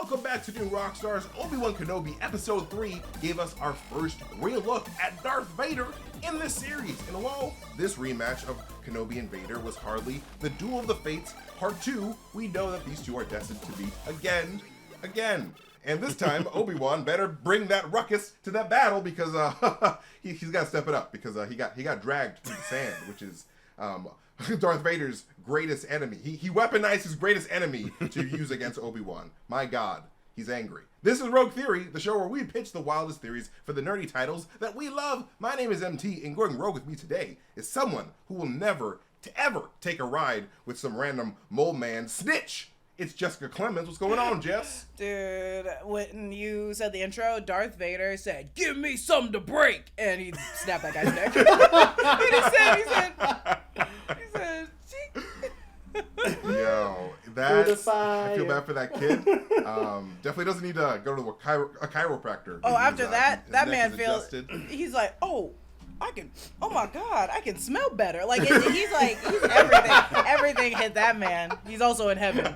Welcome back to New Rockstars. Obi-Wan Kenobi Episode 3 gave us our first real look at Darth Vader in this series. And while this rematch of Kenobi and Vader was hardly the Duel of the Fates Part 2, we know that these two are destined to meet again. And this time, Obi-Wan better bring that ruckus to that battle because he's got to step it up because he got dragged through the sand, which is Darth Vader's greatest enemy. He weaponized his greatest enemy to use against Obi-Wan. My God, he's angry. This is Rogue Theory, the show where we pitch the wildest theories for the nerdy titles that we love. My name is MT, and going rogue with me today is someone who will never to ever take a ride with some random mole man snitch. It's Jessica Clemons. What's going on, Jess? Dude, when you said the intro, Darth Vader said, "Give me something to break," and he snapped that guy's neck. he said, yo, that's, I feel bad for that kid. Definitely doesn't need to go to a chiropractor. Oh, after that man feels, he's like, oh my God, I can smell better. Like, he's everything hit that man. He's also in heaven.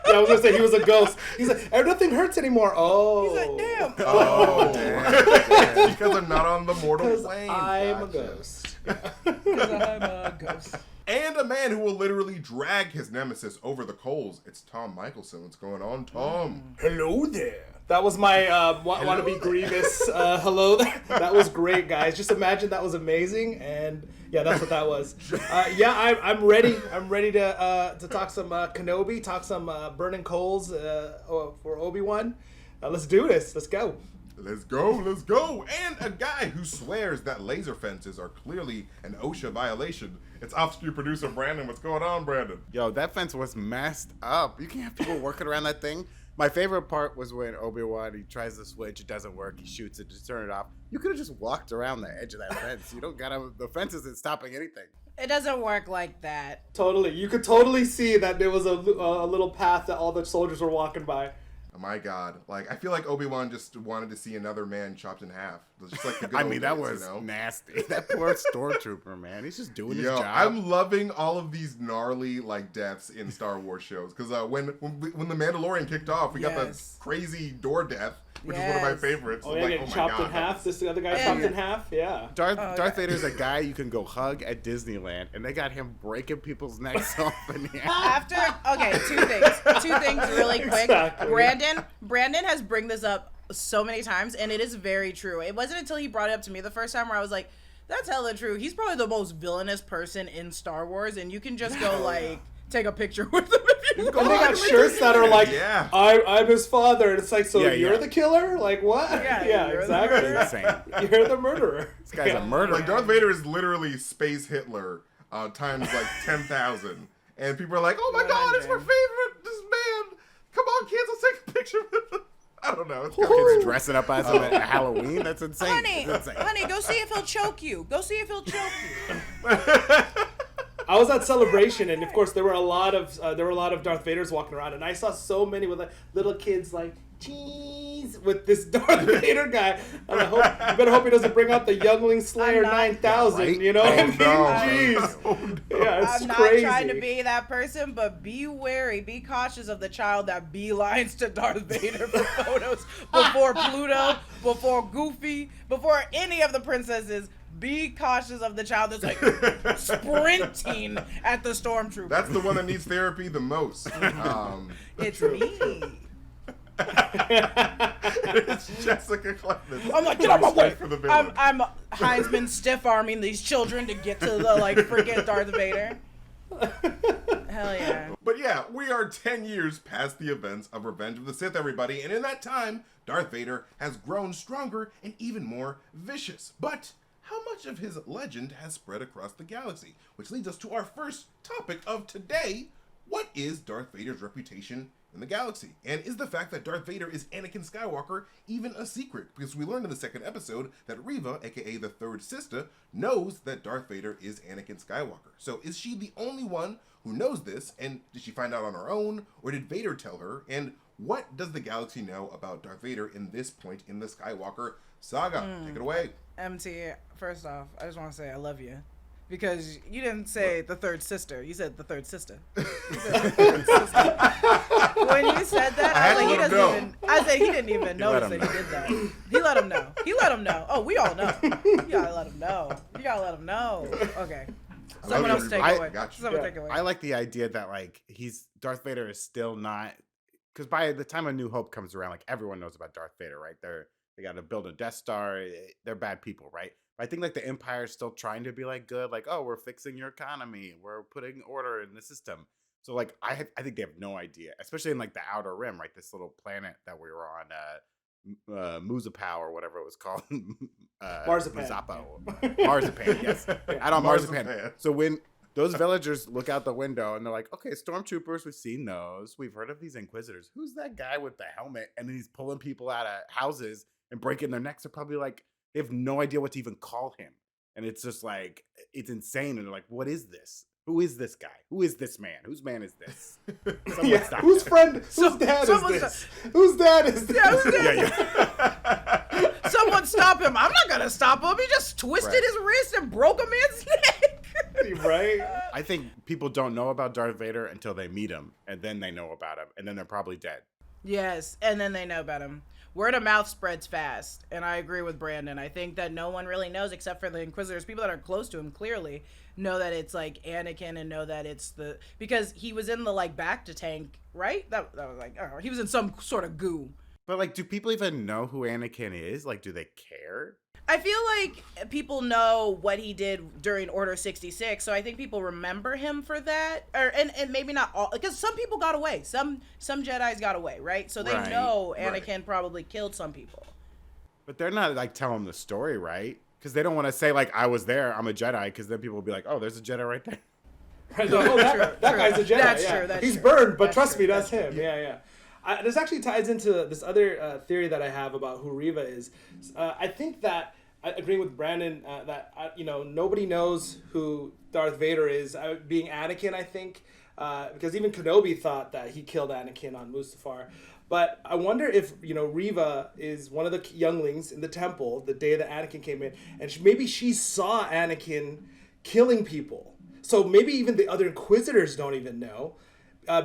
Yeah, I was gonna say he was a ghost. He's like, nothing hurts anymore. Oh. He's like, damn. Oh, damn. Because I'm not on the mortal plane. I'm a ghost. Because I'm a ghost. And a man who will literally drag his nemesis over the coals. It's Tom Michelsen. What's going on, Tom? Hello there. That was my wannabe Grievous hello there. That was great, guys. Just imagine that was amazing. And yeah, that's what that was. I'm ready. I'm ready to talk some Kenobi, talk some burning coals for Obi-Wan. Let's do this. Let's go. Let's go. And a guy who swears that laser fences are clearly an OSHA violation. It's off-screen producer Brandon. What's going on, Brandon? Yo, that fence was messed up. You can't have people working around that thing. My favorite part was when Obi-Wan, he tries to switch, it doesn't work, he shoots it, just turn it off. You could have just walked around the edge of that fence. You don't gotta, the fence isn't stopping anything. It doesn't work like that. Totally. You could totally see that there was a little path that all the soldiers were walking by. Oh my God. Like, I feel like Obi-Wan just wanted to see another man chopped in half. Just like the good old that days, was you know? nasty. That poor stormtrooper, man. He's just doing his job. I'm loving all of these gnarly, like, deaths in Star Wars shows. Because when The Mandalorian kicked off, we got that crazy door death, which is one of my favorites. Oh, yeah, getting chopped in half. This other guy chopped in half, yeah. Darth Vader's a guy you can go hug at Disneyland, and they got him breaking people's necks off in the air. Two things really quick. Exactly. Brandon has bring this up so many times, and it is very true. It wasn't until he brought it up to me the first time where I was like, that's hella true. He's probably the most villainous person in Star Wars, and you can just go, like, take a picture with him if you want. And they got shirts that are like, I'm his father, and it's like, so you're the killer? Like, what? Yeah, exactly. Insane. You're the murderer. This guy's a murderer. Like, Darth Vader is literally Space Hitler times, like, 10,000. And people are like, oh my God, it's my favorite, this man. Come on, kids, let's take a picture with him. I don't know. It's kids dressing up as him at Halloween. That's insane. Honey, go see if he'll choke you. I was at Celebration, and of course there were a lot of Darth Vaders walking around, and I saw so many with little kids like cheese with this Darth Vader guy. And you better hope he doesn't bring out the Youngling Slayer 9000. Right? You know, Jeez. Yeah, it's I'm not crazy. trying to be that person, but be wary, be cautious of the child that beelines to Darth Vader for photos before Pluto, before Goofy, before any of the princesses. Be cautious of the child that's like sprinting at the stormtrooper. That's the one that needs therapy the most. It's me. It's Jessica Clemons. I'm like, get out of my way. For the villain. I'm Heisman stiff arming these children to get to the like freaking Darth Vader. Hell yeah. But yeah, we are 10 years past the events of Revenge of the Sith, everybody, and in that time, Darth Vader has grown stronger and even more vicious. But how much of his legend has spread across the galaxy? Which leads us to our first topic of today. What is Darth Vader's reputation in the galaxy? And is the fact that Darth Vader is Anakin Skywalker even a secret? Because we learned in the second episode that Reva, aka the third sister, knows that Darth Vader is Anakin Skywalker. So is she the only one who knows this? And did she find out on her own? Or did Vader tell her? And what does the galaxy know about Darth Vader in this point in the Skywalker saga? Take it away. MT, first off, I just want to say I love you. because you didn't say the third sister. You said the third sister. You said the third sister. When you said that, I was like, he doesn't even. I said he didn't even notice that he did that. He let him know. He let him know. Oh, we all know. You gotta let him know. You gotta let him know. Okay. Someone else take away. Someone take away. I like the idea that like Darth Vader is still not, because by the time A New Hope comes around, like everyone knows about Darth Vader, right? They got to build a Death Star. They're bad people, right? But I think like the Empire is still trying to be like good, like, oh, we're fixing your economy, we're putting order in the system. So like I think they have no idea, especially in like the Outer Rim, right? This little planet that we were on, Muzapao or whatever it was called, Marzipan. Marzipan, yes, out on Marzipan. So when those villagers look out the window and they're like, okay, stormtroopers, we've seen those. We've heard of these Inquisitors. Who's that guy with the helmet? And then he's pulling people out of houses and breaking their necks. They're probably like, they have no idea what to even call him. And it's just like, it's insane. And they're like, what is this? Who is this guy? Who is this man? Whose man is this? Yeah, whose friend? Whose dad is this? Whose dad is this? Yeah. Someone stop him. I'm not going to stop him. He just twisted his wrist and broke a man's neck. Right? I think people don't know about Darth Vader until they meet him, and then they know about him, and then they're probably dead. Yes, and then they know about him. Word of mouth spreads fast, and I agree with Brandon. I think that no one really knows except for the Inquisitors. People that are close to him clearly know that it's like Anakin and know that it's because he was in the like Bacta tank, right? That was like, I don't know, he was in some sort of goo. But like, do people even know who Anakin is? Like, do they care? I feel like people know what he did during Order 66, so I think people remember him for that. And maybe not all, because some people got away. Some Jedis got away, right? So they know Anakin probably killed some people. But they're not like telling the story, right? Because they don't want to say like, I was there, I'm a Jedi, because then people will be like, oh, there's a Jedi right there. That guy's a Jedi. That's true. He's burned, but trust me, that's him. Yeah. This actually ties into this other theory that I have about who Reva is. I think that, agreeing with Brandon, that nobody knows who Darth Vader is. Being Anakin, I think, because even Kenobi thought that he killed Anakin on Mustafar. But I wonder if Reva is one of the younglings in the temple the day that Anakin came in, and maybe she saw Anakin killing people. So maybe even the other Inquisitors don't even know.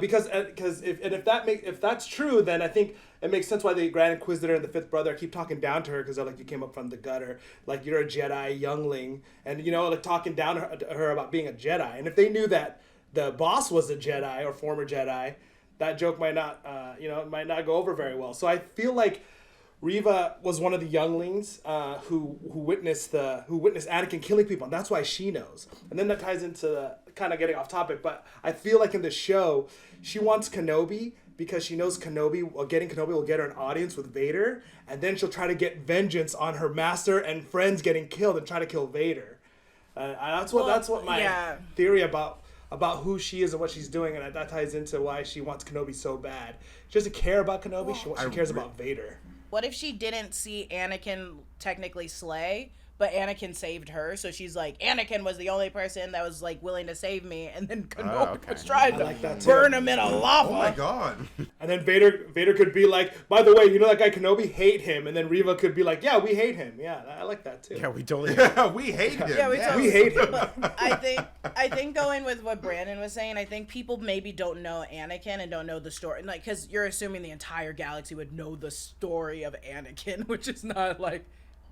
Because if that's true, then I think it makes sense why the Grand Inquisitor and the Fifth Brother keep talking down to her, because they're like, you came up from the gutter, like you're a Jedi youngling, and like talking down to her about being a Jedi. And if they knew that the boss was a Jedi or former Jedi, that joke might not go over very well. So I feel like Reva was one of the younglings who witnessed Anakin killing people, and that's why she knows. And then that ties into kind of getting off topic, but I feel like in the show, she wants Kenobi because she knows getting Kenobi will get her an audience with Vader, and then she'll try to get vengeance on her master and friends getting killed and try to kill Vader. That's what my theory about who she is and what she's doing, and that ties into why she wants Kenobi so bad. She doesn't care about Kenobi; she cares about Vader. What if she didn't see Anakin technically slay, but Anakin saved her? So she's like, Anakin was the only person that was like willing to save me, and then Kenobi was trying to burn him in a lava. Oh my god! And then Vader could be like, by the way, you know that guy Kenobi, hate him, and then Reva could be like, yeah, we hate him. Yeah, I like that too. Yeah, we totally. We hate him. Yeah, we hate him. But I think going with what Brandon was saying, I think people maybe don't know Anakin and don't know the story, like, because you're assuming the entire galaxy would know the story of Anakin, which is not like,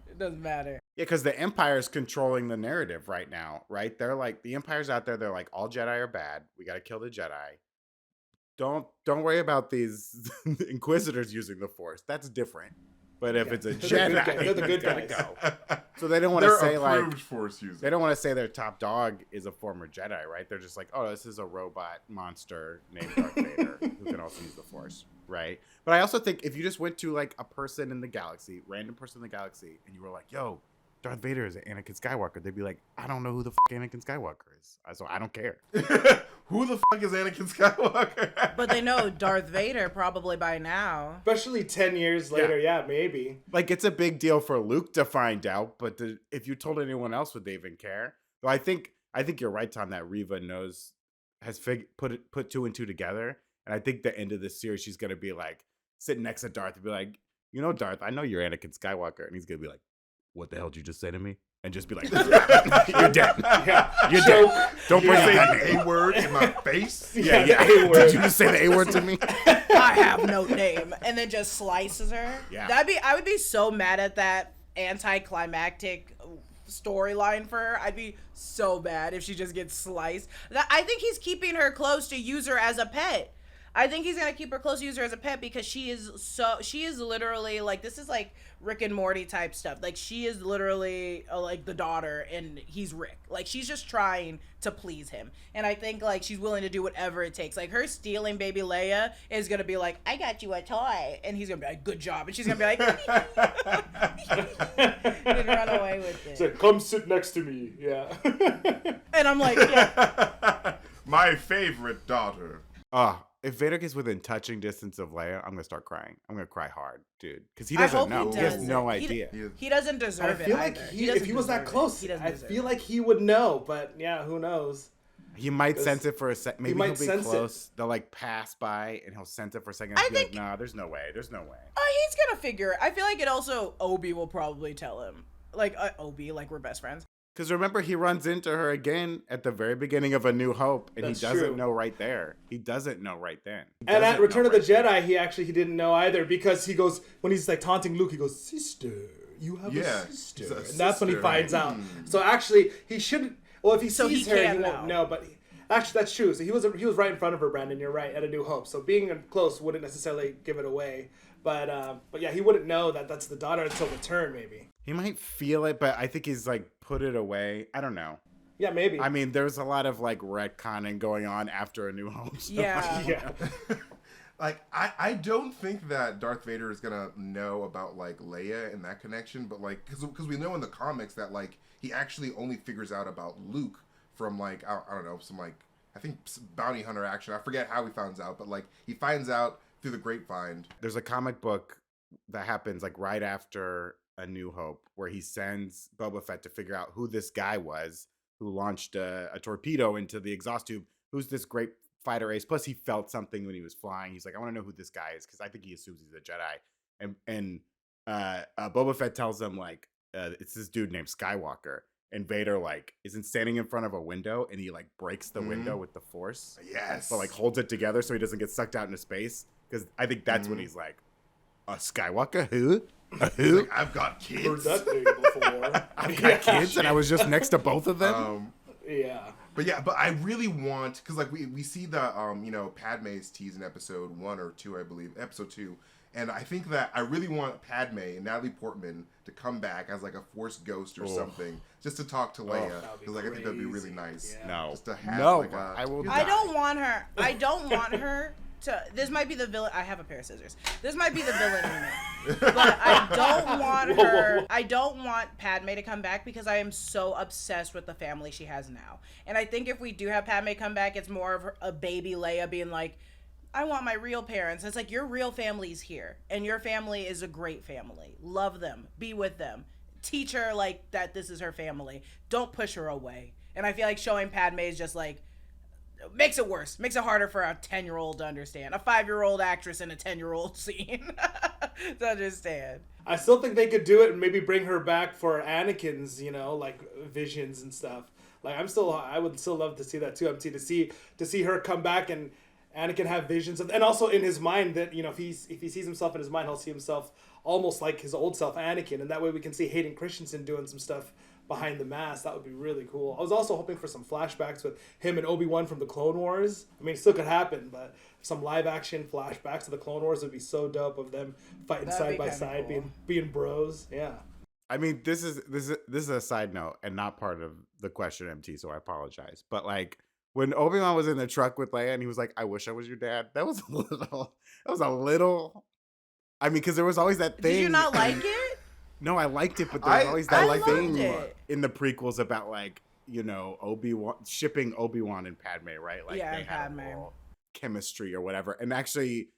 it doesn't matter. Yeah, because the Empire's controlling the narrative right now, right? They're like, the Empire's out there. They're like, all Jedi are bad. We got to kill the Jedi. Don't worry about these Inquisitors using the Force. That's different. But if it's a Jedi, they're the good guys. Go. So they don't want to say like Force users. They don't want to say their top dog is a former Jedi, right? They're just like, oh, this is a robot monster named Darth Vader who can also use the Force, right? But I also think if you just went to like a person in the galaxy, random person in the galaxy, and you were like, yo, Darth Vader is Anakin Skywalker, they'd be like, I don't know who the Anakin Skywalker is, so I don't care. Who the is Anakin Skywalker? But they know Darth Vader probably by now. Especially 10 years later, yeah maybe. Like, it's a big deal for Luke to find out, but if you told anyone else, would they even care? Well, I think you're right, Tom, that Reva has put two and two together, and I think the end of this series, she's going to be like, sitting next to Darth and be like, Darth, I know you're Anakin Skywalker, and he's going to be like, what the hell did you just say to me? and just be like, "You're dead. You're dead. Don't bring Say that the name." A word in my face. Yeah. A word. Did you just say the A word to me? I have no name, and then just slices her. Yeah. I would be so mad at that anticlimactic storyline for her. I'd be so mad if she just gets sliced. I think he's keeping her close to use her as a pet. I think he's gonna keep her close to use her as a pet because she is literally like, this is like Rick and Morty type stuff. Like, she is literally like the daughter and he's Rick. Like, she's just trying to please him. And I think like she's willing to do whatever it takes. Like, her stealing baby Leia is gonna be like, I got you a toy, and he's gonna be like, good job, and she's gonna be like, and run away with it. So, come sit next to me. Yeah. And I'm like, yeah. My favorite daughter. If Vader gets within touching distance of Leia, I'm gonna start crying. I'm gonna cry hard, dude, because he I doesn't hope know. he He has doesn't. no idea. He doesn't deserve I feel it like either. if he was that close, I feel like he would know. But yeah, who knows? He might sense it for a second. Maybe he'll be sense close. They'll like pass by and he'll sense it for a second. I And be think- like, nah, there's no way. There's no way. He's gonna figure it. I feel like it also, Obi will probably tell him. Like, Obi, like, we're best friends. Because remember, he runs into her again at the very beginning of A New Hope, and That's he doesn't true. know right there. He doesn't know right then. He And at doesn't Return know of the right then. Jedi, he didn't know either, because he goes, when he's like taunting Luke, he goes, "Sister, you have Yeah, a sister," he's a and that's when he sister. finds out. So actually, he shouldn't. Well, if he So he sees her, he can won't know. know. But actually, that's true. So he was right in front of her, Brandon. You're right. At A New Hope, so being close wouldn't necessarily give it away. But yeah, he wouldn't know that that's the daughter until Return, maybe. He might feel it, but I think he's like put it away. I don't know. Yeah, maybe. I mean, there's a lot of like retconning going on after A New Hope. So Yeah. yeah. Like, I don't think that Darth Vader is gonna know about like Leia and that connection, but like, because we know in the comics that like he actually only figures out about Luke from like I don't know, some like, I think bounty hunter action. I forget how he finds out, but like he finds out through the grapevine. There's a comic book that happens like right after A New Hope where he sends Boba Fett to figure out who this guy was who launched a torpedo into the exhaust tube. Who's this great fighter ace? Plus, he felt something when he was flying. He's like, I want to know who this guy is because I think he assumes he's a Jedi. And Boba Fett tells him like it's this dude named Skywalker. And Vader like isn't standing in front of a window, and he like breaks the window with the Force. Yes. But like holds it together so he doesn't get sucked out into space. Because I think that's when he's like, a Skywalker? Who? A who? Like, I've got kids. Heard that name before. I've got kids, and I was just next to both of them. Yeah. But I really want, because like we see the Padme's tease in episode 1 or 2, I believe, episode 2, and I think that I really want Padme and Natalie Portman to come back as like a Force ghost or something, just to talk to Leia, because like I think that'd be really nice. Yeah. No, Just to have, no, like, a- I will. I die. don't want her. I don't want her to. This might be the villain. I have a pair of scissors. This might be the villain in me. But I don't want her. I don't want Padme to come back because I am so obsessed with the family she has now. And I think if we do have Padme come back, it's more of a baby Leia being like, I want my real parents. It's like, your real family's here, and your family is a great family. Love them. Be with them. Teach her like that this is her family. Don't push her away. And I feel like showing Padme is just like, makes it worse. Makes it harder for a 10-year-old to understand. A 5-year-old actress in a 10-year-old scene to understand. I still think they could do it and maybe bring her back for Anakin's, like visions and stuff. Like I would still love to see that too. To see her come back and Anakin have visions of, and also in his mind that if he sees himself in his mind, he'll see himself almost like his old self, Anakin, and that way we can see Hayden Christensen doing some stuff behind the mask. That would be really cool. I was also hoping for some flashbacks with him and Obi-Wan from the Clone Wars. I mean, it still could happen, but some live action flashbacks to the Clone Wars would be so dope, of them fighting That'd side be by kinda side, cool. being bros. Yeah. I mean, this is a side note and not part of the question, MT. So I apologize. But like when Obi-Wan was in the truck with Leia and he was like, "I wish I was your dad," that was a little. That was a little. I mean, because there was always that thing. Did you not like it? No, I liked it, but there was always that I like loved thing it. in the prequels about like Obi-Wan shipping Obi-Wan and Padme, right? Like Yeah, they and had Padme. a little chemistry or whatever, and actually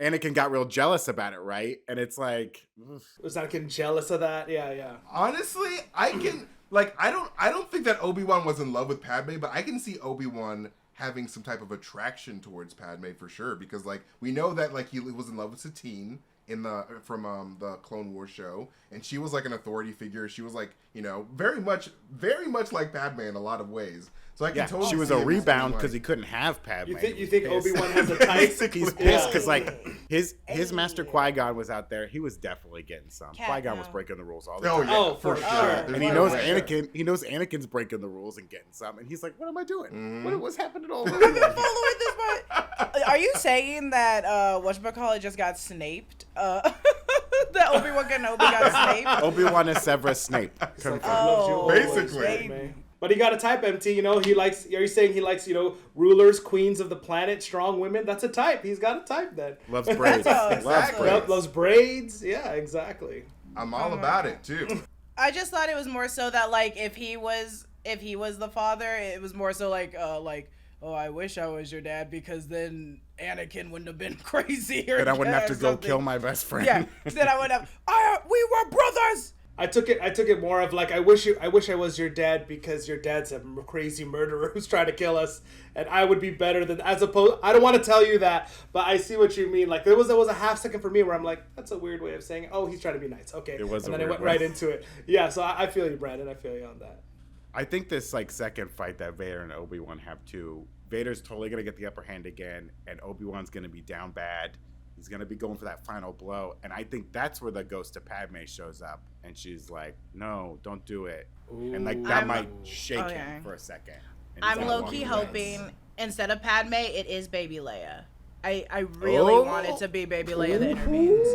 Anakin got real jealous about it, right? And it's like, Was Anakin jealous of that? Yeah. Honestly, I can I don't think that Obi-Wan was in love with Padme, but I can see Obi-Wan having some type of attraction towards Padme for sure, because like we know that like he was in love with Satine from the Clone Wars show, and she was like an authority figure. She was like, very much like Padme in a lot of ways. So I can totally she was see a it as rebound being because he couldn't have Padme. You think Obi-Wan has a type? He's pissed because his master Qui-Gon was out there. He was definitely getting some. Qui-Gon was breaking the rules all the time. Oh, for sure. And he knows Anakin. He knows Anakin's breaking the rules and getting some. And he's like, "What am I doing? What's happening all over?" Following this part. Are you saying that whatchamacallit just got snaped? That Obi-Wan Kenobi got snaped? Obi-Wan is Severus Snape. Basically. But he got a type, MT. He likes. Are you saying he likes, rulers, queens of the planet, strong women? That's a type. He's got a type then. Loves braids. Exactly. Loves braids. Yeah, exactly. I'm all about it too. I just thought it was more so that if he was the father, it was more so oh, I wish I was your dad because then Anakin wouldn't have been crazy or and I wouldn't have to go something. kill my best friend. Yeah, then I would have. We were brothers. I took it more of I wish I was your dad because your dad's a crazy murderer who's trying to kill us, and I would be better than as opposed. I don't want to tell you that, but I see what you mean. There was a half second for me where I'm like, that's a weird way of saying it. Oh, he's trying to be nice. Okay, It was, and a then I weird went right way. into it. Yeah, so I feel you, Brandon. I feel you on that. I think this second fight that Vader and Obi-Wan have too. Vader's totally gonna get the upper hand again, and Obi-Wan's gonna be down bad. He's gonna be going for that final blow, and I think that's where the ghost of Padme shows up, and she's like, "No, don't do it," and that might shake him for a second. And he's I'm like, low key "Walking hoping instead of Padme, it is Baby Leia. I really want it to be Baby Leia that intervenes,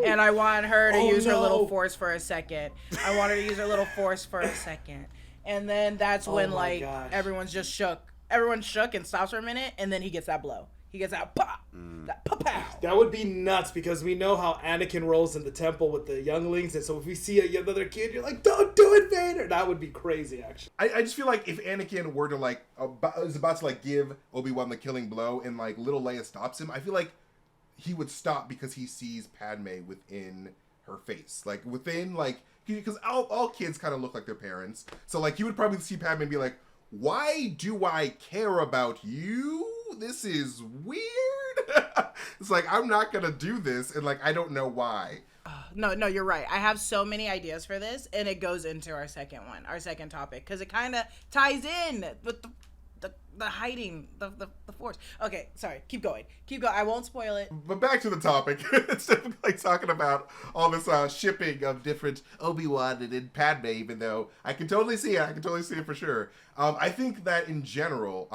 and I want her to use her little force for a second. I want her to use her little force for a second, and then that's when gosh. everyone's just shook. Everyone's shook and stops for a minute, and then he gets that blow. He gets that pop, that pow. That would be nuts because we know how Anakin rolls in the temple with the younglings, and so if we see another kid, you're like, "Don't do it, Vader!" That would be crazy, actually. I just feel like if Anakin were to is about to give Obi-Wan the killing blow and little Leia stops him, I feel like he would stop because he sees Padme within her face, because all kids kind of look like their parents, so he would probably see Padme and be like, "Why do I care about you? This is weird." It's I'm not gonna do this, and I don't know why. No, you're right. I have so many ideas for this, and it goes into our second topic, because it kind of ties in with the hiding, the force. Okay, sorry. Keep going. I won't spoil it. But back to the topic. It's definitely talking about all this shipping of different Obi-Wan and Padme, even though I can totally see it for sure. I think that in general,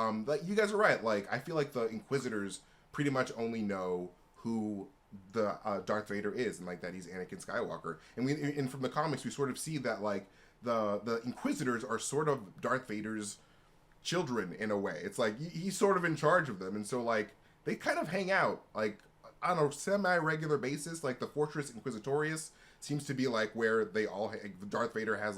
you guys are right. I feel like the Inquisitors pretty much only know who the Darth Vader is, and that he's Anakin Skywalker. And from the comics, we sort of see that the Inquisitors are sort of Darth Vader's children in a way. It's he's sort of in charge of them, and so they kind of hang out on a semi-regular basis. The Fortress Inquisitorius seems to be where they all Darth Vader has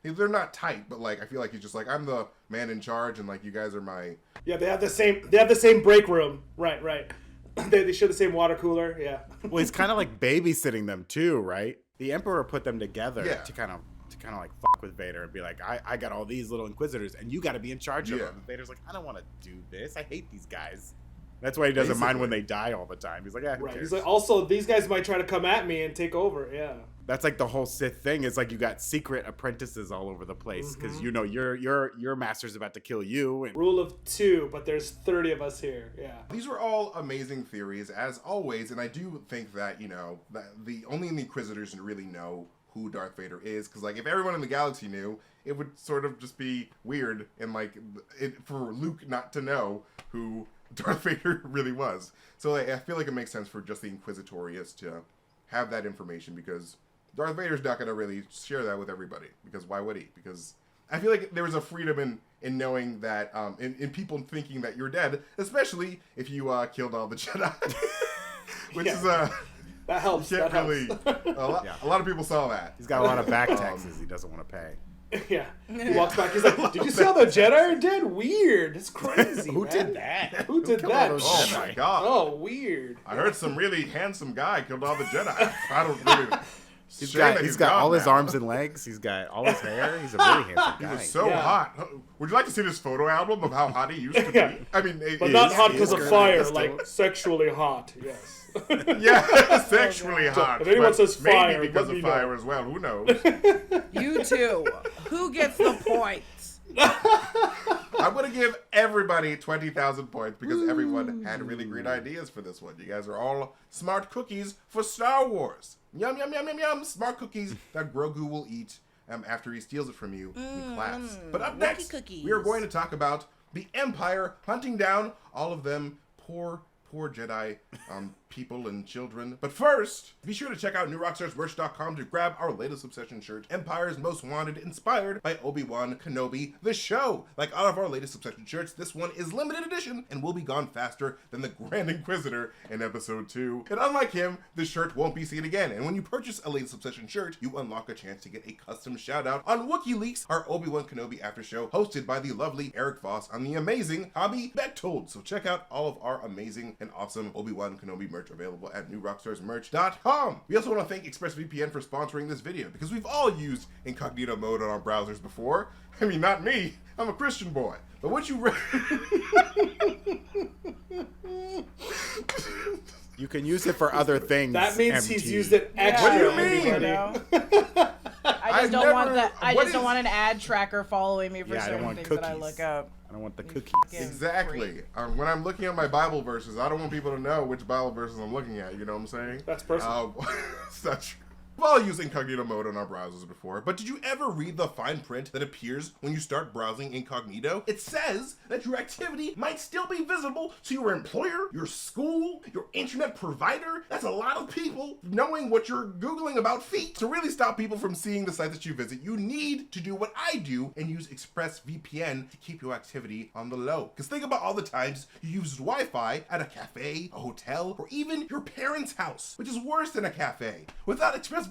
they're not tight, but I feel he's just I'm the man in charge, and you guys are my... Yeah, they have the same break room. Right. They share the same water cooler. Yeah. Well, he's kind of babysitting them too, right? The Emperor put them together to kind of fuck with Vader and be like, I got all these little Inquisitors, and you got to be in charge of them. And Vader's like, I don't want to do this. I hate these guys. That's why he doesn't mind when they die all the time. He's like, yeah, who cares? He's like, also, these guys might try to come at me and take over. Yeah. That's the whole Sith thing. Is you got secret apprentices all over the place because your master's about to kill you. And... Rule of 2, but there's 30 of us here. Yeah. These were all amazing theories as always, and I do think that that only the Inquisitors really know who Darth Vader is, because if everyone in the galaxy knew, it would sort of just be weird and for Luke not to know who Darth Vader really was. So I feel it makes sense for just the Inquisitorius to have that information, because Darth Vader's not going to really share that with everybody, because why would he? Because I feel there was a freedom in knowing that, in people thinking that you're dead, especially if you killed all the Jedi, which is that helps. A lot of people saw that. He's got a lot of back taxes he doesn't want to pay. Yeah. He walks back. He's like, "Did you see all the Jedi are dead? Weird. It's crazy. Who did that? Who did that? Oh my god. Oh, weird. I heard some really handsome guy killed all the Jedi. I don't really. He's got all his arms and legs. He's got all his hair. He's a really handsome guy. He was so hot. Would you like to see this photo album of how hot he used to be? I mean, but not hot because of fire, sexually hot. Yes. Yeah, sexually hot. If anyone but says fire, maybe because let of me fire know. as well. Who knows? You two. Who gets the points? I'm gonna give everybody 20,000 points because everyone had really great ideas for this one. You guys are all smart cookies for Star Wars. Yum yum yum yum yum. Smart cookies that Grogu will eat after he steals it from you in class. But up next, cookies. we are going to talk about the Empire hunting down all of them poor Jedi people and children. But first, be sure to check out newrockstarsmerch.com to grab our latest Obsession shirt, Empire's Most Wanted, inspired by Obi-Wan Kenobi, the show. Like all of our latest Obsession shirts, this one is limited edition and will be gone faster than the Grand Inquisitor in Episode 2. And unlike him, the shirt won't be seen again. And when you purchase a latest Obsession shirt, you unlock a chance to get a custom shout-out on WikiLeaks, our Obi-Wan Kenobi after show, hosted by the lovely Erik Voss on the amazing Hobby Bechtold. So check out all of our amazing and awesome Obi-Wan Kenobi merch available at newrockstarsmerch.com. We also want to thank ExpressVPN for sponsoring this video because we've all used incognito mode on our browsers before. I mean, not me. I'm a Christian boy. But what you You can use it for other things. That means MT. he's used it extra. What do you everybody. mean? You know? I I've just don't never- want that. I what just don't is- want an ad tracker following me for Yeah, I don't certain want things cookies. that I look up. I don't want the cookies. Fucking Exactly. freak. When I'm looking at my Bible verses, I don't want people to know which Bible verses I'm looking at. You know what I'm saying? That's personal. Such. We've all used incognito mode on our browsers before, but did you ever read the fine print that appears when you start browsing incognito? It says that your activity might still be visible to your employer, your school, your internet provider. That's a lot of people knowing what you're Googling about feet. To really stop people from seeing the site that you visit, you need to do what I do and use ExpressVPN to keep your activity on the low. Because think about all the times you used Wi-Fi at a cafe, a hotel, or even your parents' house, which is worse than a cafe. Without ExpressVPN,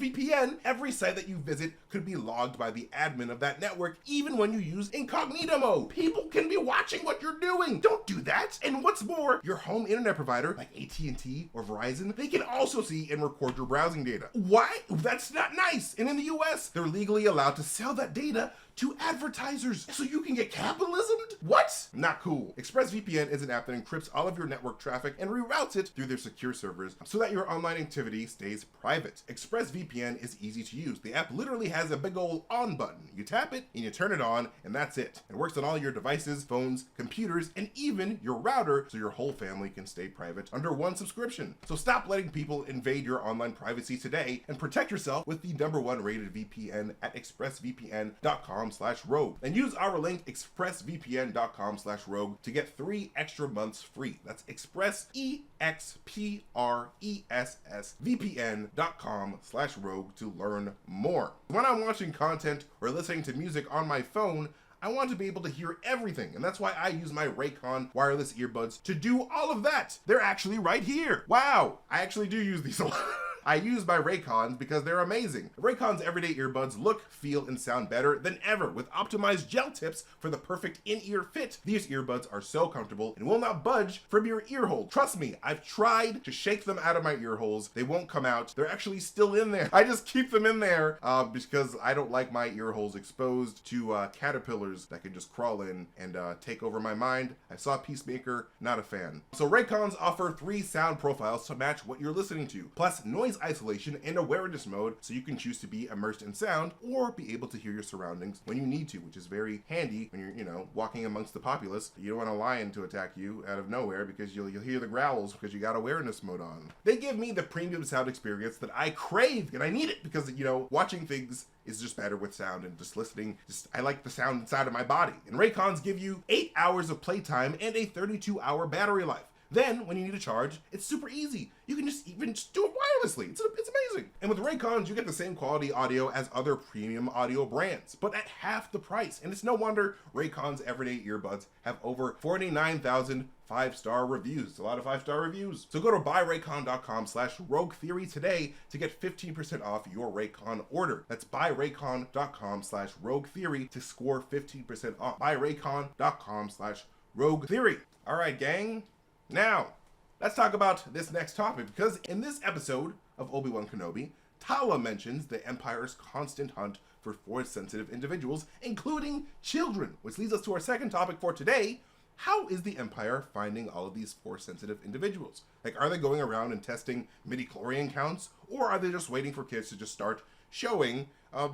every site that you visit could be logged by the admin of that network, even when you use incognito mode. People can be watching what you're doing. Don't do that. And what's more, your home internet provider, like AT&T or Verizon, they can also see and record your browsing data. Why? That's not nice. And in the US, they're legally allowed to sell that data to advertisers so you can get capitalismed? What? Not cool. ExpressVPN is an app that encrypts all of your network traffic and reroutes it through their secure servers so that your online activity stays private. ExpressVPN is easy to use. The app literally has a big old on button. You tap it and you turn it on and that's it. It works on all your devices, phones, computers, and even your router so your whole family can stay private under one subscription. So stop letting people invade your online privacy today and protect yourself with the #1 rated VPN at expressvpn.com/rogue and use our link expressvpn.com/rogue to get 3 extra months free. That's expressvpn.com/rogue to learn more. When I'm watching content or listening to music on my phone, I want to be able to hear everything, and that's why I use my Raycon wireless earbuds to do all of that. They're actually right here. Wow, I actually do use these a lot. I use my Raycons because they're amazing. Raycon's everyday earbuds look, feel, and sound better than ever with optimized gel tips for the perfect in-ear fit. These earbuds are so comfortable and will not budge from your ear hole. Trust me, I've tried to shake them out of my ear holes. They won't come out. They're actually still in there. I just keep them in there because I don't like my ear holes exposed to caterpillars that can just crawl in and take over my mind. I saw Peacemaker, not a fan. So Raycons offer 3 sound profiles to match what you're listening to, plus noise isolation and awareness mode, so you can choose to be immersed in sound or be able to hear your surroundings when you need to, which is very handy when you're, walking amongst the populace. You don't want a lion to attack you out of nowhere because you'll hear the growls because you got awareness mode on. They give me the premium sound experience that I crave, and I need it because, watching things is just better with sound, and just listening, I like the sound inside of my body. And Raycons give you 8 hours of playtime and a 32-hour battery life. Then, when you need a charge, it's super easy. You can just do it wirelessly. It's amazing. And with Raycons, you get the same quality audio as other premium audio brands, but at half the price. And it's no wonder Raycons everyday earbuds have over 49,000 5-star reviews. It's a lot of 5-star reviews. So go to buyraycon.com/rogue theory today to get 15% off your Raycon order. That's buyraycon.com/rogue theory to score 15% off. buyraycon.com/rogue theory. All right, gang. Now, let's talk about this next topic, because in this episode of Obi-Wan Kenobi, Tala mentions the Empire's constant hunt for Force-sensitive individuals, including children, which leads us to our second topic for today, how is the Empire finding all of these Force-sensitive individuals? Like, are they going around and testing midi-chlorian counts, or are they just waiting for kids to just start showing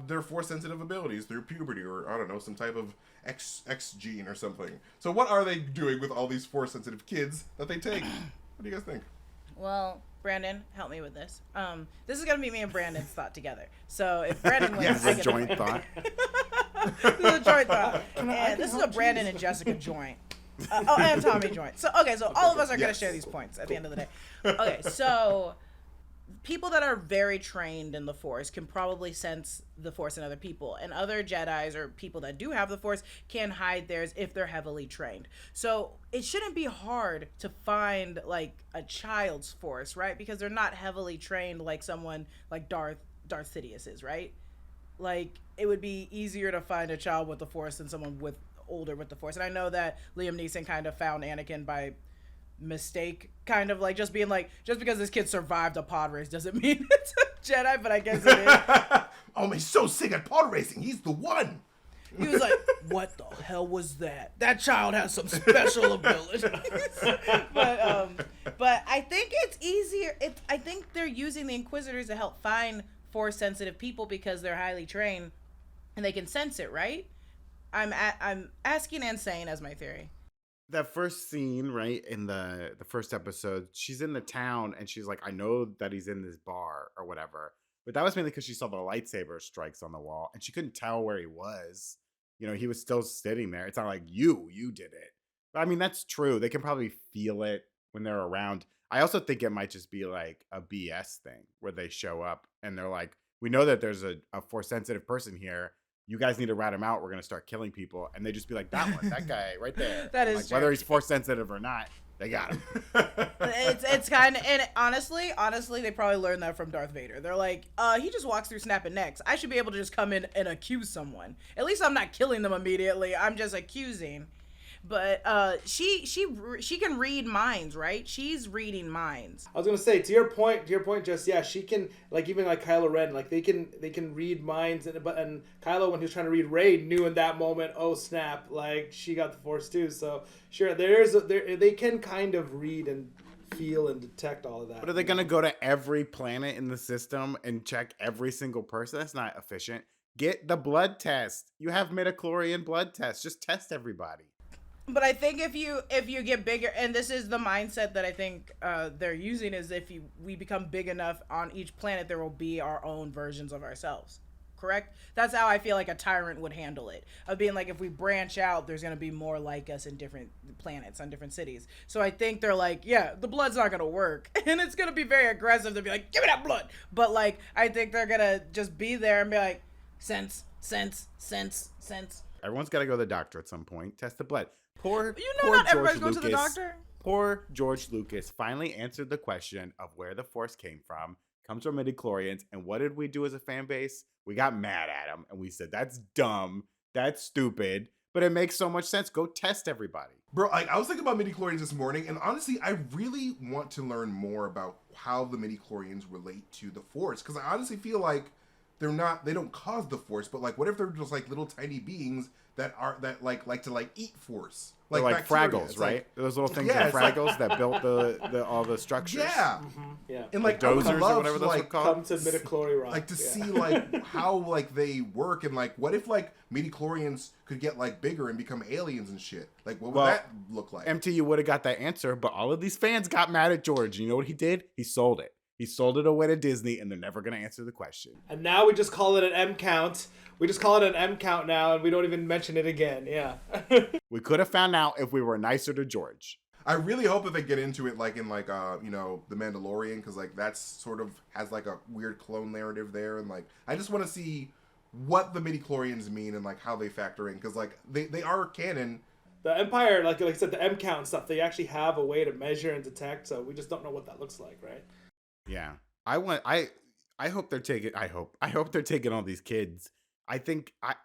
their Force-sensitive abilities through puberty, or, I don't know, some type of X gene or something? So what are they doing with all these Force-sensitive kids that they take? What do you guys think? Well, Brandon, help me with this. This is gonna be me and Brandon's thought together. So if Brandon wins, Yes, I a get joint the point. thought. This is a joint thought. And this is a Brandon and Jessica joint. And Tommy joint. So okay, so all of us are gonna share these points at the end of the day. Okay, so people that are very trained in the Force can probably sense the Force in other people, and other Jedis or people that do have the Force can hide theirs if they're heavily trained. So it shouldn't be hard to find like a child's Force, right? Because they're not heavily trained like someone like Darth Sidious is, right? Like it would be easier to find a child with the Force than someone older with the Force. And I know that Liam Neeson kind of found Anakin by mistake, kind of like just being like, just because this kid survived a pod race doesn't mean it's a Jedi, but I guess it is. Oh, he's so sick at pod racing. He's the one. He was like, what the hell was that? That child has some special abilities. But I think it's easier. I think they're using the Inquisitors to help find Force sensitive people because they're highly trained and they can sense it, right? I'm asking and saying as my theory. That first scene, right, in the first episode, she's in the town and she's like, I know that he's in this bar or whatever. But that was mainly because she saw the lightsaber strikes on the wall and she couldn't tell where he was. You know, he was still sitting there. It's not like you did it. But I mean, that's true. They can probably feel it when they're around. I also think it might just be like a BS thing where they show up and they're like, we know that there's a Force sensitive person here. You guys need to rat him out. We're going to start killing people. And they just be like, that one, that guy right there. That is like, true. whether he's Force sensitive or not, they got him. It's kind of, and honestly, they probably learned that from Darth Vader. They're like, he just walks through snapping necks. I should be able to just come in and accuse someone. At least I'm not killing them immediately. I'm just accusing. But she can read minds, right? She's reading minds. I was gonna say to your point, just yeah, she can, like, even like Kylo Ren, like they can read minds, and Kylo, when he was trying to read Rey, knew in that moment, oh snap, like she got the Force too. So sure, they can kind of read and feel and detect all of that. But are they going to go to every planet in the system and check every single person? That's not efficient. Get the blood test. You have midi-chlorian blood tests. Just test everybody. But I think if you get bigger, and this is the mindset that I think they're using, is if we become big enough on each planet, there will be our own versions of ourselves. Correct? That's how I feel like a tyrant would handle it. Of being like, if we branch out, there's going to be more like us in different planets, on different cities. So I think they're like, yeah, the blood's not going to work. And it's going to be very aggressive to be like, give me that blood. But like, I think they're going to just be there and be like, sense. Everyone's got to go to the doctor at some point. Test the blood. Poor not everybody's George going to the Lucas. doctor. Poor George Lucas finally answered the question of where the Force came from. Comes from midi-chlorians. And what did we do as a fan base? We got mad at him. And we said, that's dumb. That's stupid. But it makes so much sense. Go test everybody. Bro, I was thinking about midi-chlorians this morning, and honestly, I really want to learn more about how the midi-chlorians relate to the Force. Because I honestly feel like they don't cause the Force, but like, what if they're just like little tiny beings that like to like eat Force, like bacteria. Fraggles, It's right? like, Those little things yeah, in it's Fraggles that built the all the structures. yeah, Yeah. and like The I would dozers or love whatever to, those were like called. Come to midi-chlorian rock. like to Yeah. see like how like they work, and like what if like midi-chlorians could get like bigger and become aliens and shit. Like what would that look like? MTU would have got that answer, but all of these fans got mad at George. You know what he did? He sold it. He sold it away to Disney, and they're never going to answer the question. And now we just call it an M count. We just call it an M count now, and we don't even mention it again. Yeah. We could have found out if we were nicer to George. I really hope that they get into it like in like you know, The Mandalorian, because like that's sort of has like a weird clone narrative there, and like I just want to see what the midi-chlorians mean and like how they factor in, because like they are canon. The Empire, like I said, the M count and stuff, they actually have a way to measure and detect, so we just don't know what that looks like, right? Yeah. I hope they're taking I hope they're taking all these kids. I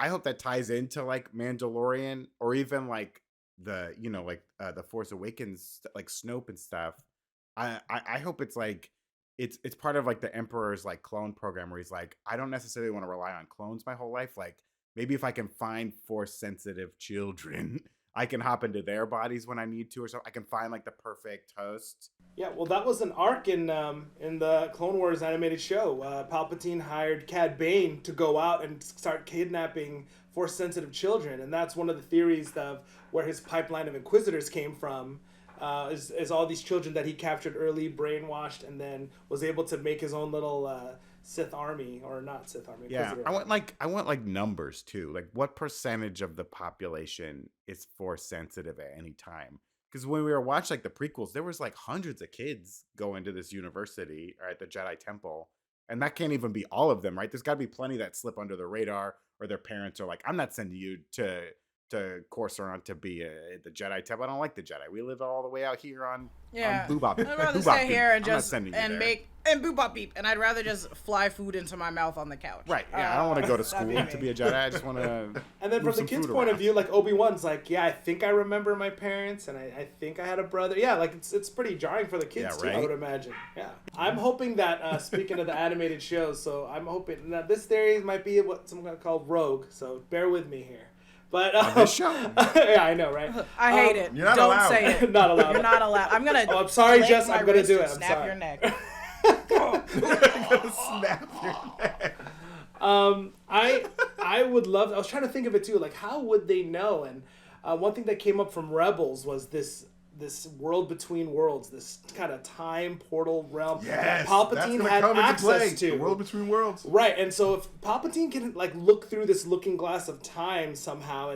hope that ties into like Mandalorian, or even like the, you know, like the Force Awakens, like Snoke and stuff. I hope it's like it's part of like the Emperor's like clone program, where he's like, I don't necessarily want to rely on clones my whole life. Like maybe if I can find Force sensitive children, I can hop into their bodies when I need to or something. I can find like the perfect host. Yeah, well, that was an arc in the Clone Wars animated show. Palpatine hired Cad Bane to go out and start kidnapping Force-sensitive children, and that's one of the theories of where his pipeline of Inquisitors came from. Is all these children that he captured early, brainwashed, and then was able to make his own little Sith army, or not Sith army. Yeah, I want like numbers too. Like what percentage of the population is Force sensitive at any time? Because when we were watching like the prequels, there was like hundreds of kids going to this university or at the Jedi Temple, and that can't even be all of them, right? There's got to be plenty that slip under the radar, or their parents are like, "I'm not sending you to Coruscant to be at the Jedi Temple. I don't like the Jedi. We live all the way out here on Boobop. I'd rather stay here and just make Boobop Beep, and I'd rather just fly food into my mouth on the couch. Right? Yeah, I don't want to go to school to be a Jedi. I just want to. And then from the kids' point of view, like Obi-Wan's like, yeah, I think I remember my parents, and I think I had a brother. Yeah, like it's pretty jarring for the kids too, I would imagine. Yeah, I'm hoping that speaking of the animated shows, so I'm hoping that this theory might be what someone called Rogue. So bear with me here. But on this show, yeah, I know, right? I hate it. You're not Don't allowed. say it. Not allowed. You're not allowed. I'm gonna. Oh, I'm sorry, Jess. I'm gonna do it. I'm snap sorry. your neck. Snap your neck. I would love. I was trying to think of it too. Like, how would they know? And one thing that came up from Rebels was this world between worlds, this kind of time portal realm that Palpatine had access to. The world between worlds. Right, and so if Palpatine can like look through this looking glass of time somehow,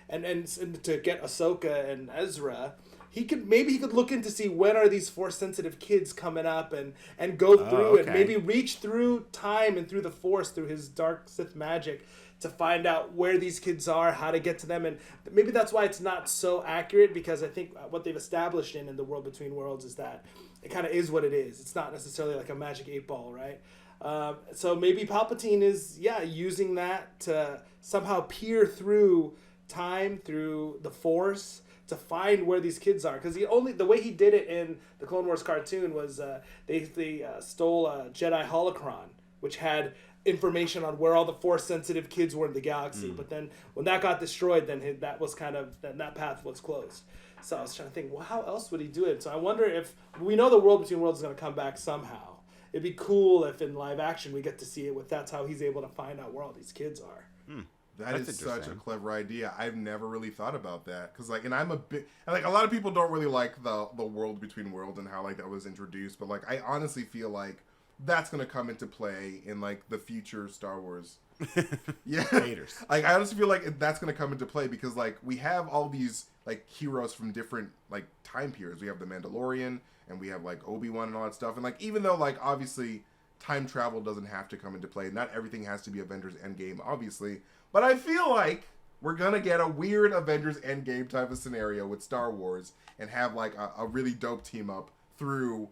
and to get Ahsoka and Ezra, he could look in to see when are these Force sensitive kids coming up and go through and maybe reach through time and through the Force through his dark Sith magic to find out where these kids are, how to get to them. And maybe that's why it's not so accurate, because I think what they've established in the world between worlds is that it kind of is what it is. It's not necessarily like a magic 8-ball, right? So maybe Palpatine is, using that to somehow peer through time, through the Force, to find where these kids are. Because the way he did it in the Clone Wars cartoon was they stole a Jedi holocron, which had information on where all the Force-sensitive kids were in the galaxy. But then when that got destroyed, then that path was closed. So I was trying to think, well, how else would he do it? So I wonder if we know the world between worlds is going to come back somehow. It'd be cool if in live action we get to see it that's how he's able to find out where all these kids are. That is such a clever idea. I've never really thought about that, because and I'm a lot of people don't really like the world between worlds and how that was introduced, but I honestly feel like that's gonna come into play in the future Star Wars. Yeah, haters. I honestly feel like that's gonna come into play, because we have all these heroes from different time periods. We have the Mandalorian, and we have Obi-Wan and all that stuff, and even though obviously time travel doesn't have to come into play, not everything has to be Avengers Endgame, obviously. But I feel like we're going to get a weird Avengers Endgame type of scenario with Star Wars, and have a really dope team up through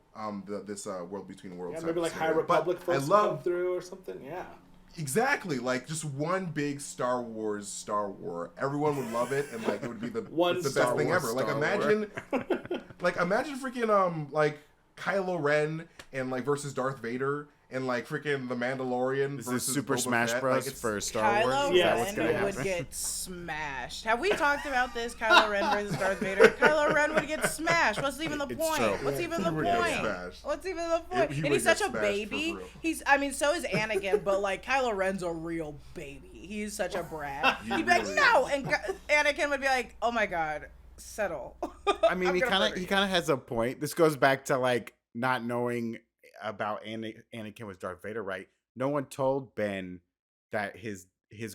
this world between worlds. Yeah, maybe High Republic folks come through or something. Yeah. Exactly. Just one big Star Wars War. Everyone would love it, and it would be the best thing ever. Imagine freaking Kylo Ren and versus Darth Vader. And freaking the Mandalorian versus Super Boba Smash Fett. Bros. For Star Wars. Kylo Ren would get smashed. Have we talked about this? Kylo Ren versus Darth Vader. Kylo Ren would get smashed. What's even the point? What's even the point? And he's such a baby. So is Anakin, but Kylo Ren's a real baby. He's such a brat. He'd be like, no, and Anakin would be like, oh my god, settle. He kind of has a point. This goes back to not knowing about Anakin was Darth Vader, right? No one told Ben that his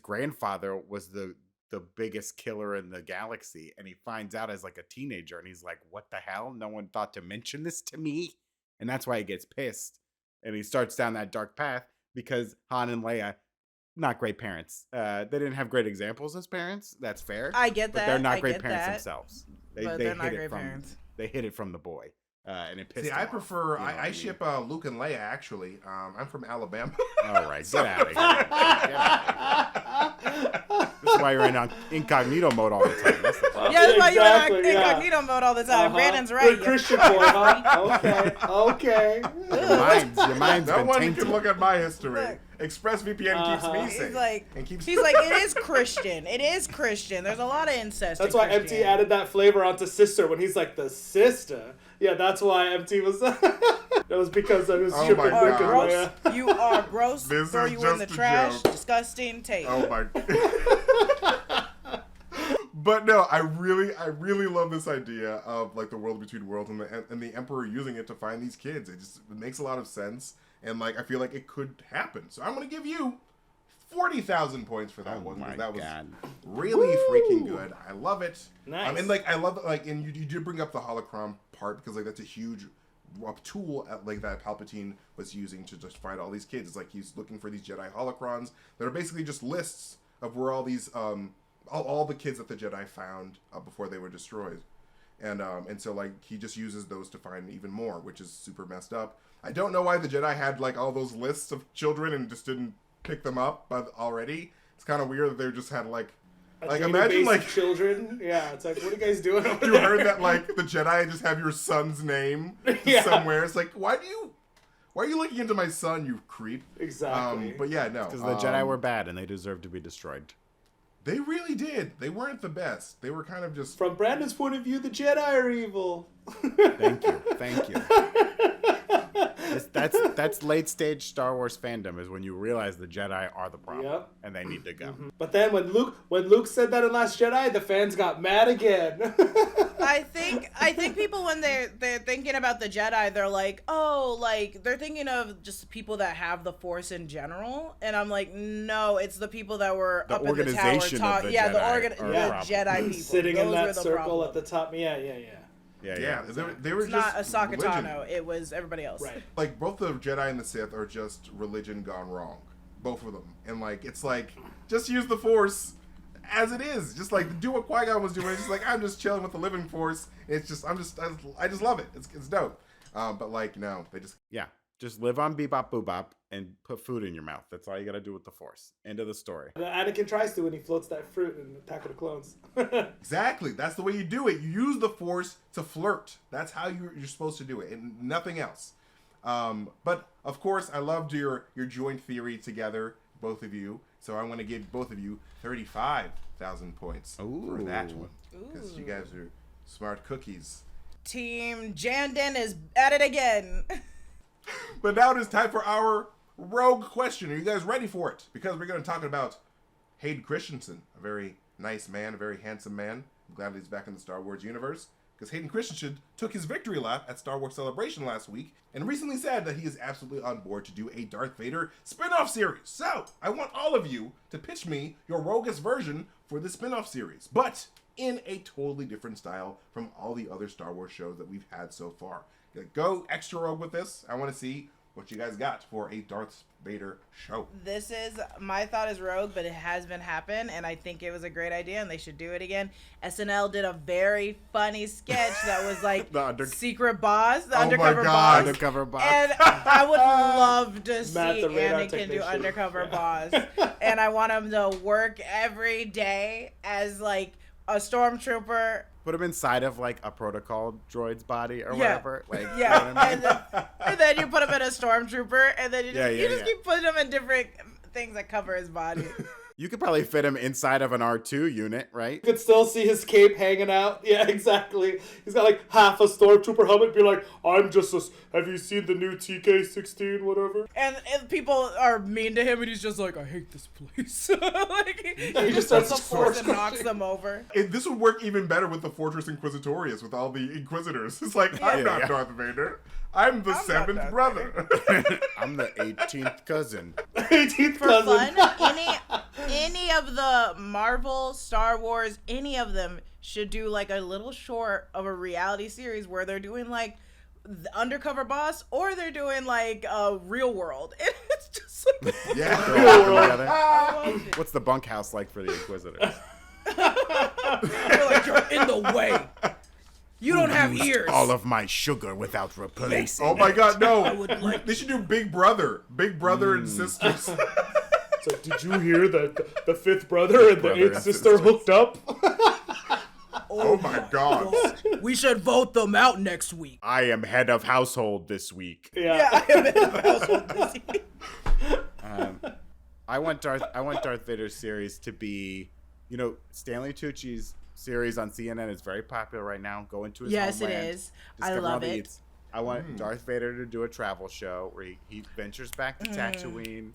grandfather was the biggest killer in the galaxy, and he finds out as a teenager, and he's like, what the hell? No one thought to mention this to me? And that's why he gets pissed, and he starts down that dark path, because Han and Leia, not great parents. They didn't have great examples as parents. That's fair. I get that. But they're not great parents themselves. They're not great parents. They hid it from the boy. And it pissed I off, prefer. I ship Luke and Leia. Actually, I'm from Alabama. All right, get out of here. That's why you're in incognito mode all the time. That's why you're in incognito mode all the time. Brandon's right. Christian boy, huh? Okay. Your mind's no been one tainted. can look at my history. ExpressVPN keeps me He's safe. like, and keeps it is Christian. It is Christian. There's a lot of incest. That's in why MT Christianity. added that flavor onto sister when he's like the sister. Yeah, that's why MT was. That was because of his Oh stripping my dick God. in Gross. my. You are gross. This Throw is you in just the a trash. joke. Disgusting taste. Oh my. But no, I really love this idea of like the world between worlds and the Emperor using it to find these kids. It makes a lot of sense, and like I feel like it could happen. So I'm gonna give you 40,000 points for that one. my That was God. really freaking good. I love it. Nice. And like I love like, and you did bring up the holocron part because like that's a huge tool like that Palpatine was using to just find all these kids. It's like he's looking for these Jedi holocrons that are basically just lists of where all these all the kids that the Jedi found before they were destroyed, and so like he just uses those to find even more, which is super messed up. I don't know why the Jedi had like all those lists of children and just didn't pick them up, but already it's kind of weird that they just had like imagine database like of children. Yeah, it's like, what are you guys doing over you there? heard that like the Jedi just have your son's name Yeah. somewhere. It's like why are you looking into my son, you creep? Exactly. But yeah, no. Because the Jedi were bad and they deserve to be destroyed. They really did. They weren't the best. They were kind of just From Brandon's point of view, the Jedi are evil. Thank you. That's late stage Star Wars fandom is when you realize the Jedi are the problem Yep. and they need to go. But then when Luke said that in Last Jedi, the fans got mad again. I think people when they're thinking about the Jedi, they're like, oh, like they're thinking of just people that have the Force in general, and I'm like, no, it's the people that were The up in the tower organization of the yeah, Jedi are the the problem. Jedi people Sitting in Those were that the circle problem. at the top. Yeah. yeah. They were It's just not Ahsoka religion. Tano. It was everybody else. Right. Like both the Jedi and the Sith are just religion gone wrong, both of them. And like it's like just use the Force as it is, just like do what Qui-Gon was doing. It's just like I'm just chilling with the living Force. It's just I just love it. It's dope. But like no, they Just live on Bebop Boobop and put food in your mouth. That's all you gotta do with the Force. End of the story. Anakin tries to when he floats that fruit in Attack of the Clones. exactly. That's the way you do it. You use the Force to flirt. That's how you're supposed to do it, and nothing else. But of course, I loved your joint theory together, both of you. So I'm going to give both of you 35,000 points for that one because you guys are smart cookies. Team Jandon is at it again. But now it is time for our rogue question. Are you guys ready for it? Because we're going to talk about Hayden Christensen, a very nice man, a very handsome man. I'm glad he's back in the Star Wars universe. Because Hayden Christensen took his victory lap at Star Wars Celebration last week and recently said that he is absolutely on board to do a Darth Vader spin-off series. So, I want all of you to pitch me your roguish version for the spin-off series, but in a totally different style from all the other Star Wars shows that we've had so far. Go extra rogue with this. I want to see what you guys got for a Darth Vader show. This is my thought is rogue, but it has been happened, and I think it was a great idea, and they should do it again. SNL did a very funny sketch that was like secret boss, the undercover boss. Undercover boss. And I would love to see Matt, the radar Anakin do technician. undercover boss, and I want him to work every day as like a stormtrooper. Put him inside of like a protocol droid's body or Yeah. whatever. Like, Yeah, you know what I mean? and then you put him in a stormtrooper, and then you just, Yeah. keep putting him in different things that cover his body. You could probably fit him inside of an R2 unit, right? You could still see his cape hanging out. Yeah, exactly. He's got like half a stormtrooper helmet. Be like, I'm just a. Have you seen the new TK-16, whatever? And people are mean to him, and he's just like, I hate this place. Like, he just just starts puts the force and force knocks them over. This would work even better with the Fortress Inquisitorius with all the Inquisitors. It's like, I'm not Darth Vader. I'm the I'm not 7th Darth brother. I'm the 18th cousin. 18th For cousin. fun, any of the Marvel, Star Wars, any of them should do like a little short of a reality series where they're doing like the undercover boss, or they're doing like a real world. It's just like Yeah. What's the bunkhouse like for the Inquisitors? they're like, you're in the way. You don't have ears. All of my sugar without replacing. Oh my God, no! would like- They should do Big Brother and sisters. So did you hear that the fifth brother and the brother eighth and sister sisters. hooked up? Oh my God! We should vote them out next week. I am head of household this week. Yeah. I am in the household this week. I want Darth Vader's series to be, Stanley Tucci's series on CNN is very popular right now. Go into his Yes, it homeland, is. I discover all love the it. eats. I want Darth Vader to do a travel show where he ventures back to Tatooine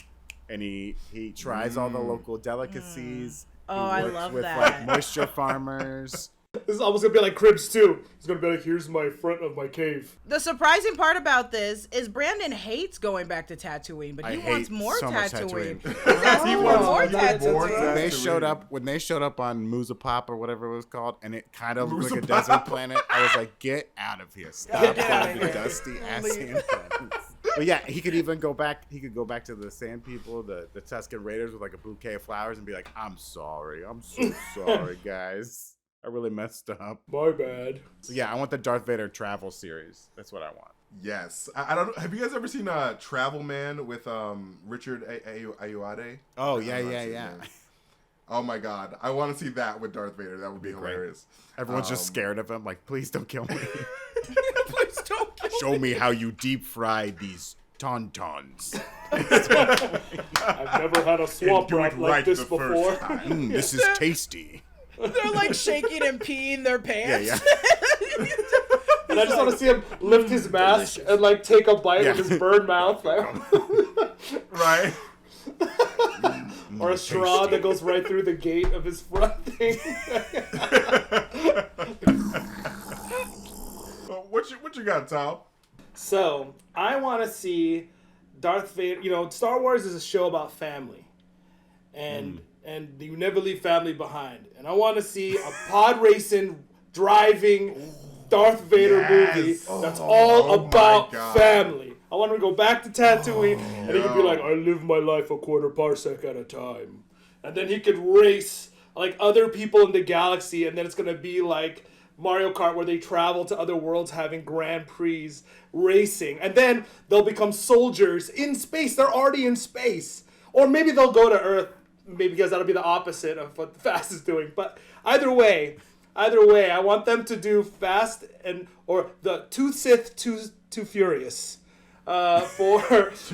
and he tries all the local delicacies. Oh, He I works love with that. like moisture farmers. This is almost gonna be like Cribs 2. He's gonna be like, here's my front of my cave. The surprising part about this is Brandon hates going back to Tatooine, but I he wants hate more so much Tatooine. Tatooine. He's asking for wants more more Tatooine. Tatooine. When they showed up on Muzapop or whatever it was called, and it kind of looked like a desert planet, I was like, "Get out of here! Stop Get out going of to here. dusty ass sand planets." But yeah, he could even go back. He could go back to the Sand People, the Tusken Raiders, with like a bouquet of flowers, and be like, "I'm sorry. I'm so sorry, guys. I really messed up." My bad. So yeah, I want the Darth Vader travel series. That's what I want. Yes. I don't know. Have you guys ever seen Travel Man with Richard Ayoade? Oh I yeah, don't know yeah, his yeah. name. Oh my God. I want to see that with Darth Vader. That would be Great. hilarious. Everyone's just scared of him. Like, please don't kill me. Please don't kill Show me how you deep fry these tauntauns. I've never had a swamp do it rat like right this the first before. time. This is tasty. They're like shaking and peeing their pants. Yeah. And I just want to see him lift his mask and like take a bite Yeah. with his burned mouth, like, Right? or a straw that goes right through the gate of his front thing. Well, what you got, Tom? So I want to see Darth Vader. Star Wars is a show about family, and you never leave family behind. And I want to see a pod racing, driving Darth Vader movie that's all about God. family. I want him to go back to Tatooine, and he could be like, "I live my life a quarter parsec at a time," and then he could race like other people in the galaxy, and then it's gonna be like Mario Kart where they travel to other worlds having Grand Prix racing. And then they'll become soldiers in space. They're already in space. Or maybe they'll go to Earth, maybe because that'll be the opposite of what Fast is doing. But either way, I want them to do Fast or the Too Sith, Too Furious. Because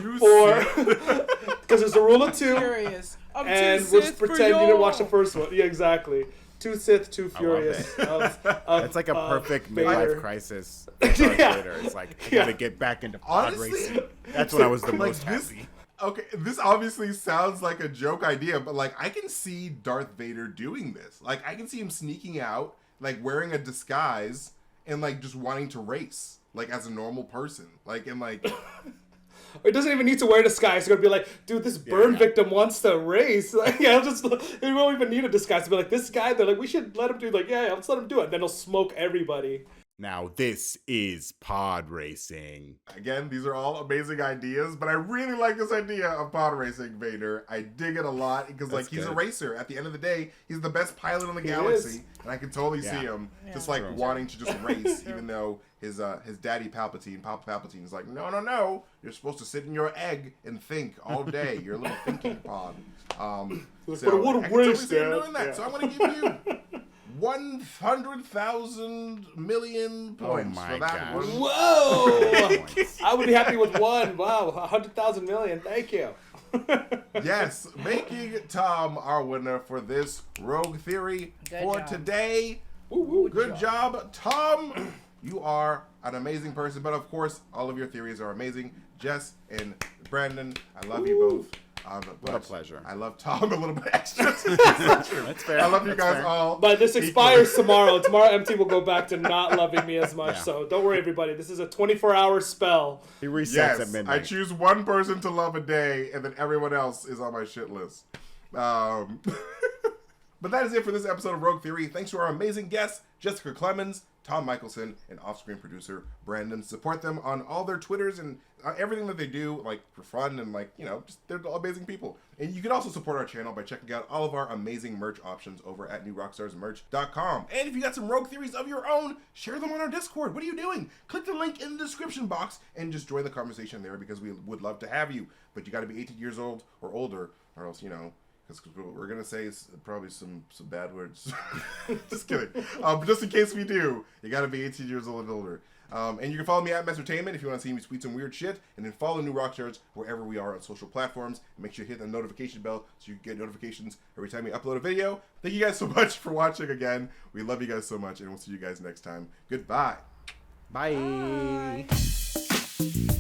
there's a rule of two. Furious. I'm And too we'll Sith just for pretend you didn't watch the y'all. first one. Yeah, exactly. Too Sith, Too Furious. It's like a perfect Vader. midlife crisis for Darth Yeah. Vader. It's like, I Yeah. gotta get back into pod Honestly, racing. That's when I was the like most this- happy. Okay, this obviously sounds like a joke idea, but like I can see Darth Vader doing this. Like I can see him sneaking out, like wearing a disguise and like just wanting to race, like as a normal person. Like and like It doesn't even need to wear a disguise. It's gonna be like, dude, this burn victim wants to race. Like, yeah, they won't even need a disguise to be like, this guy. They're like, we should let him do. Like, yeah, let's let him do it. And then he'll smoke everybody. Now this is pod racing. again, these are all amazing ideas, but I really like this idea of pod racing Vader. I dig it a lot because like That's he's a good. racer. At the end of the day, he's the best pilot in the He galaxy, is. and I can totally see him just like True. wanting to just race, even though his daddy Palpatine, Papa Palpatine, is like, no, you're supposed to sit in your egg and think all day. You're a little thinking pod. But I wanna I can totally race, see him Dad. doing that. Yeah. So I'm gonna give you 100,000 million points my for that gosh. one. Whoa! I would be happy with one. Wow, 100,000 million. Thank you. Yes, making Tom our winner for this Rogue Theory Good for job. today. Good job, Tom. You are an amazing person, but of course, all of your theories are amazing. Jess and Brandon, I love you both. What a pleasure. I love Tom a little bit extra. That's fair. I love you That's guys fair. all. But this equally. expires tomorrow. Tomorrow, MT will go back to not loving me as much. Yeah. So don't worry, everybody. This is a 24-hour spell. He resets at Yes, midnight. I choose one person to love a day, and then everyone else is on my shit list. But that is it for this episode of Rogue Theory. Thanks to our amazing guests, Jessica Clemons, Tom Michelsen, and off-screen producer Brandon. Support them on all their Twitters and everything that they do, like for fun and like, just they're all amazing people. And you can also support our channel by checking out all of our amazing merch options over at newrockstarsmerch.com. And if you got some Rogue Theories of your own, share them on our Discord. What are you doing? Click the link in the description box and just join the conversation there because we would love to have you. But you got to be 18 years old or older, or else, because we're going to say probably some bad words. Just kidding. But just in case we do, you got to be 18 years old and older. And you can follow me at MasterTainment if you want to see me tweet some weird shit. And then follow New Rockstars wherever we are on social platforms. And make sure you hit the notification bell so you can get notifications every time we upload a video. Thank you guys so much for watching again. We love you guys so much, and we'll see you guys next time. Goodbye. Bye. Bye.